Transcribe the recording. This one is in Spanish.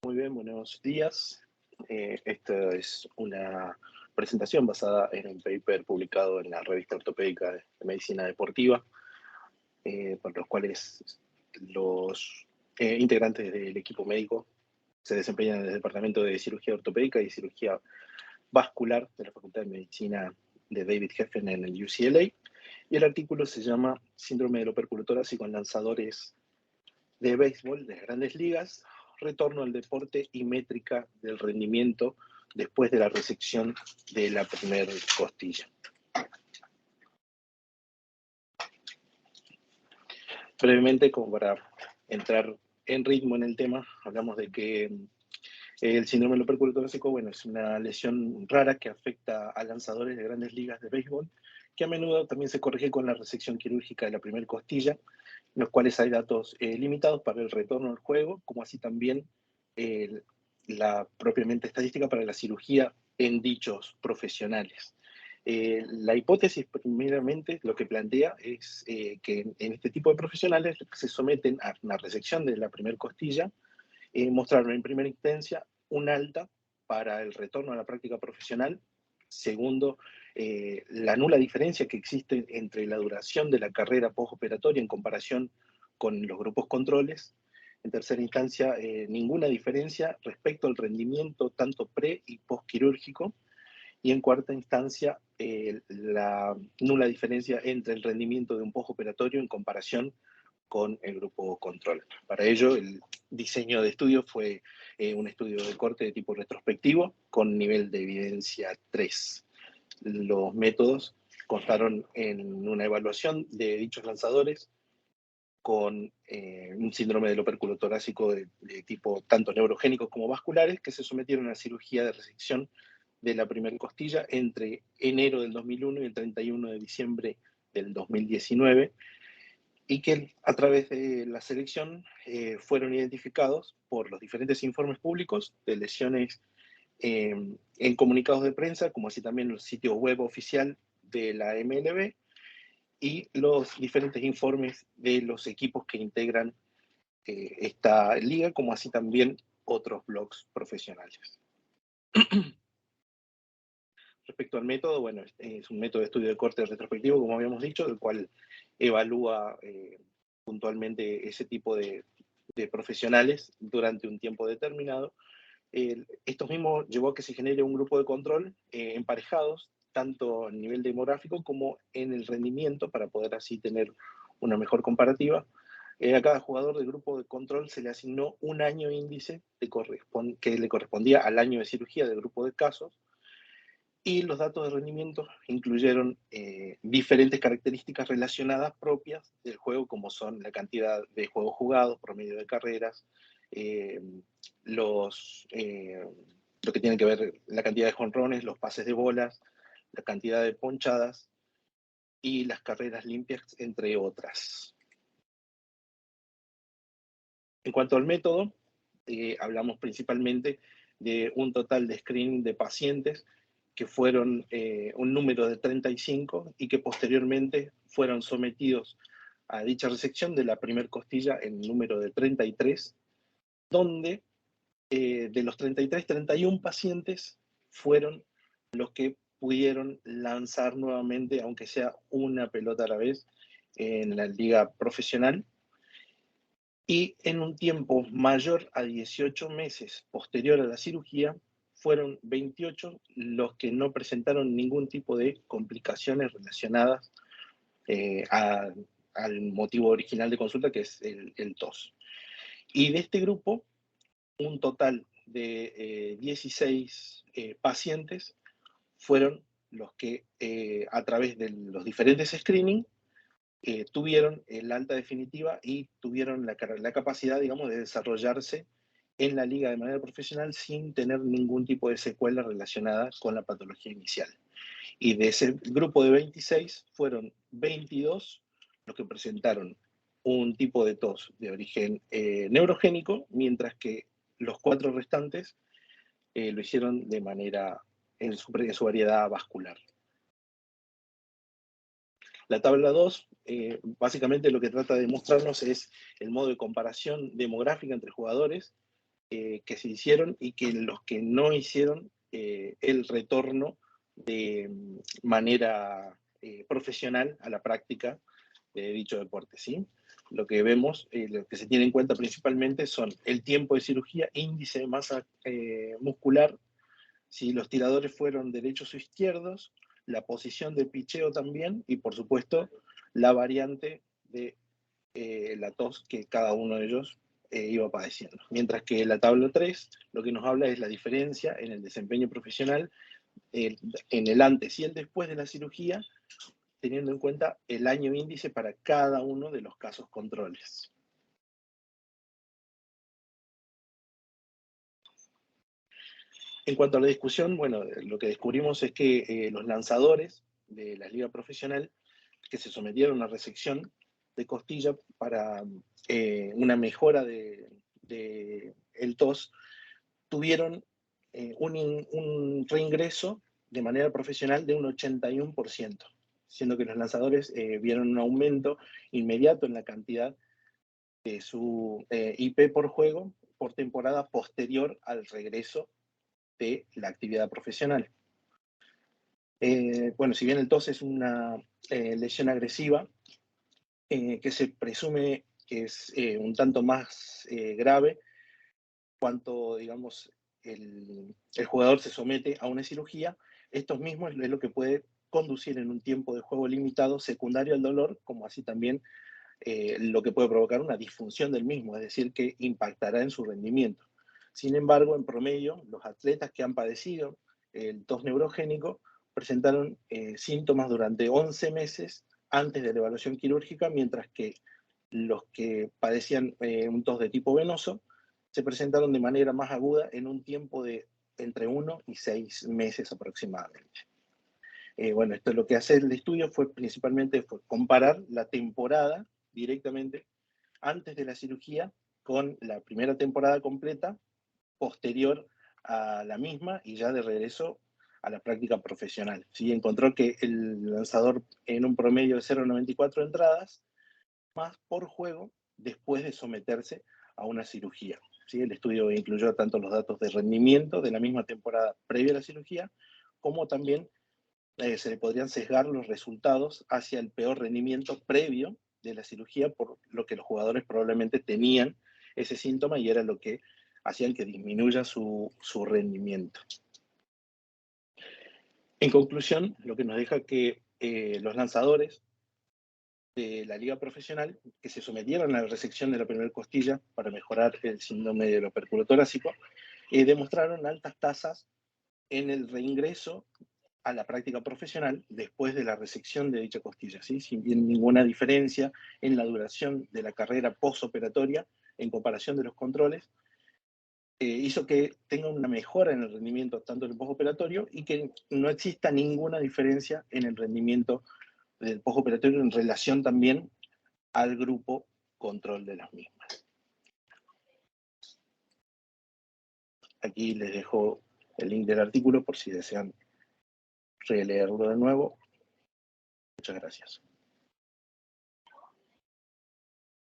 Muy bien, buenos días. Esta es una presentación basada en un paper publicado en la revista ortopédica de medicina deportiva, por los cuales los integrantes del equipo médico se desempeñan en el departamento de cirugía ortopédica y cirugía vascular de la Facultad de Medicina de David Geffen en el UCLA. Y el artículo se llama Síndrome del Opérculo Torácico en lanzadores de béisbol de las Grandes Ligas, retorno al deporte y métrica del rendimiento después de la resección de la primera costilla. Brevemente, como para entrar en ritmo en el tema, hablamos de que el síndrome del opérculo torácico, bueno, es una lesión rara que afecta a lanzadores de Grandes Ligas de béisbol, que a menudo también se corrige con la resección quirúrgica de la primera costilla, en los cuales hay datos limitados para el retorno al juego, como así también la propiamente estadística para la cirugía en dichos profesionales. La hipótesis, primeramente, lo que plantea es que en este tipo de profesionales se someten a una resección de la primera costilla, mostraron en primera instancia un alta para el retorno a la práctica profesional. Segundo, la nula diferencia que existe entre la duración de la carrera postoperatoria en comparación con los grupos controles. En tercera instancia, ninguna diferencia respecto al rendimiento tanto pre y postquirúrgico. Y en cuarta instancia, la nula diferencia entre el rendimiento de un postoperatorio en comparación con el grupo control. Para ello, el diseño de estudio fue un estudio de corte de tipo retrospectivo con nivel de evidencia 3. Los métodos constaron en una evaluación de dichos lanzadores con un síndrome del opérculo torácico de tipo tanto neurogénicos como vasculares, que se sometieron a cirugía de resección de la primera costilla entre enero del 2001 y el 31 de diciembre del 2019, y que a través de la selección fueron identificados por los diferentes informes públicos de lesiones en comunicados de prensa, como así también el sitio web oficial de la MLB y los diferentes informes de los equipos que integran esta liga, como así también otros blogs profesionales. Respecto al método, bueno, es un método de estudio de corte retrospectivo, como habíamos dicho, el cual evalúa puntualmente ese tipo de profesionales durante un tiempo determinado. Esto mismo llevó a que se genere un grupo de control emparejados, tanto a nivel demográfico como en el rendimiento, para poder así tener una mejor comparativa. A cada jugador del grupo de control se le asignó un año índice que le correspondía al año de cirugía del grupo de casos, y los datos de rendimiento incluyeron diferentes características relacionadas propias del juego, como son la cantidad de juegos jugados, promedio de carreras, eh, lo que tiene que ver la cantidad de jonrones, los pases de bolas, la cantidad de ponchadas y las carreras limpias, entre otras. En cuanto al método, hablamos principalmente de un total de screening de pacientes que fueron un número de 35 y que posteriormente fueron sometidos a dicha resección de la primera costilla en número de 33, donde de los 33, 31 pacientes fueron los que pudieron lanzar nuevamente, aunque sea una pelota a la vez, en la liga profesional. Y en un tiempo mayor a 18 meses posterior a la cirugía, fueron 28 los que no presentaron ningún tipo de complicaciones relacionadas al motivo original de consulta, que es el tos. Y de este grupo, un total de 16 pacientes fueron los que a través de los diferentes screenings tuvieron el alta definitiva y tuvieron la capacidad, digamos, de desarrollarse en la liga de manera profesional sin tener ningún tipo de secuela relacionada con la patología inicial. Y de ese grupo de 26 fueron 22 los que presentaron un tipo de tos de origen neurogénico, mientras que los 4 restantes lo hicieron de manera en su variedad vascular. La tabla 2, básicamente lo que trata de mostrarnos es el modo de comparación demográfica entre jugadores que se hicieron y que los que no hicieron el retorno de manera profesional a la práctica de dicho deporte, ¿sí? Lo que vemos, lo que se tiene en cuenta principalmente son el tiempo de cirugía, índice de masa muscular, si los tiradores fueron derechos o izquierdos, la posición de picheo también y por supuesto la variante de la tos que cada uno de ellos iba padeciendo. Mientras que la tabla 3 lo que nos habla es la diferencia en el desempeño profesional en el antes y el después de la cirugía, teniendo en cuenta el año índice para cada uno de los casos controles. En cuanto a la discusión, bueno, lo que descubrimos es que los lanzadores de la liga profesional que se sometieron a resección de costilla para una mejora de el TOS, tuvieron un reingreso de manera profesional de un 81%, siendo que los lanzadores vieron un aumento inmediato en la cantidad de su IP por juego por temporada posterior al regreso de la actividad profesional. Bueno, si bien el TOS es una lesión agresiva, que se presume que es un tanto más grave cuanto, digamos, el jugador se somete a una cirugía, esto mismo es lo que puede conducir en un tiempo de juego limitado secundario al dolor, como así también lo que puede provocar una disfunción del mismo, es decir, que impactará en su rendimiento. Sin embargo, en promedio, los atletas que han padecido el tos neurogénico presentaron síntomas durante 11 meses antes de la evaluación quirúrgica, mientras que los que padecían un tos de tipo venoso se presentaron de manera más aguda en un tiempo de entre 1 y 6 meses aproximadamente. Bueno, esto es lo que hace el estudio fue principalmente comparar la temporada directamente antes de la cirugía con la primera temporada completa posterior a la misma y ya de regreso a la práctica profesional. ¿Sí? Encontró que el lanzador en un promedio de 0,94 entradas más por juego después de someterse a una cirugía. ¿Sí? El estudio incluyó tanto los datos de rendimiento de la misma temporada previa a la cirugía, como también se le podrían sesgar los resultados hacia el peor rendimiento previo de la cirugía, por lo que los jugadores probablemente tenían ese síntoma y era lo que hacían que disminuya su rendimiento. En conclusión, lo que nos deja que los lanzadores de la liga profesional que se sometieron a la resección de la primera costilla para mejorar el síndrome del opérculo torácico, demostraron altas tasas en el reingreso a la práctica profesional después de la resección de dicha costilla, ¿sí? Sin ninguna diferencia en la duración de la carrera postoperatoria en comparación de los controles, hizo que tenga una mejora en el rendimiento tanto en el postoperatorio y que no exista ninguna diferencia en el rendimiento del postoperatorio en relación también al grupo control de las mismas. Aquí les dejo el link del artículo por si desean releerlo de nuevo. Muchas gracias.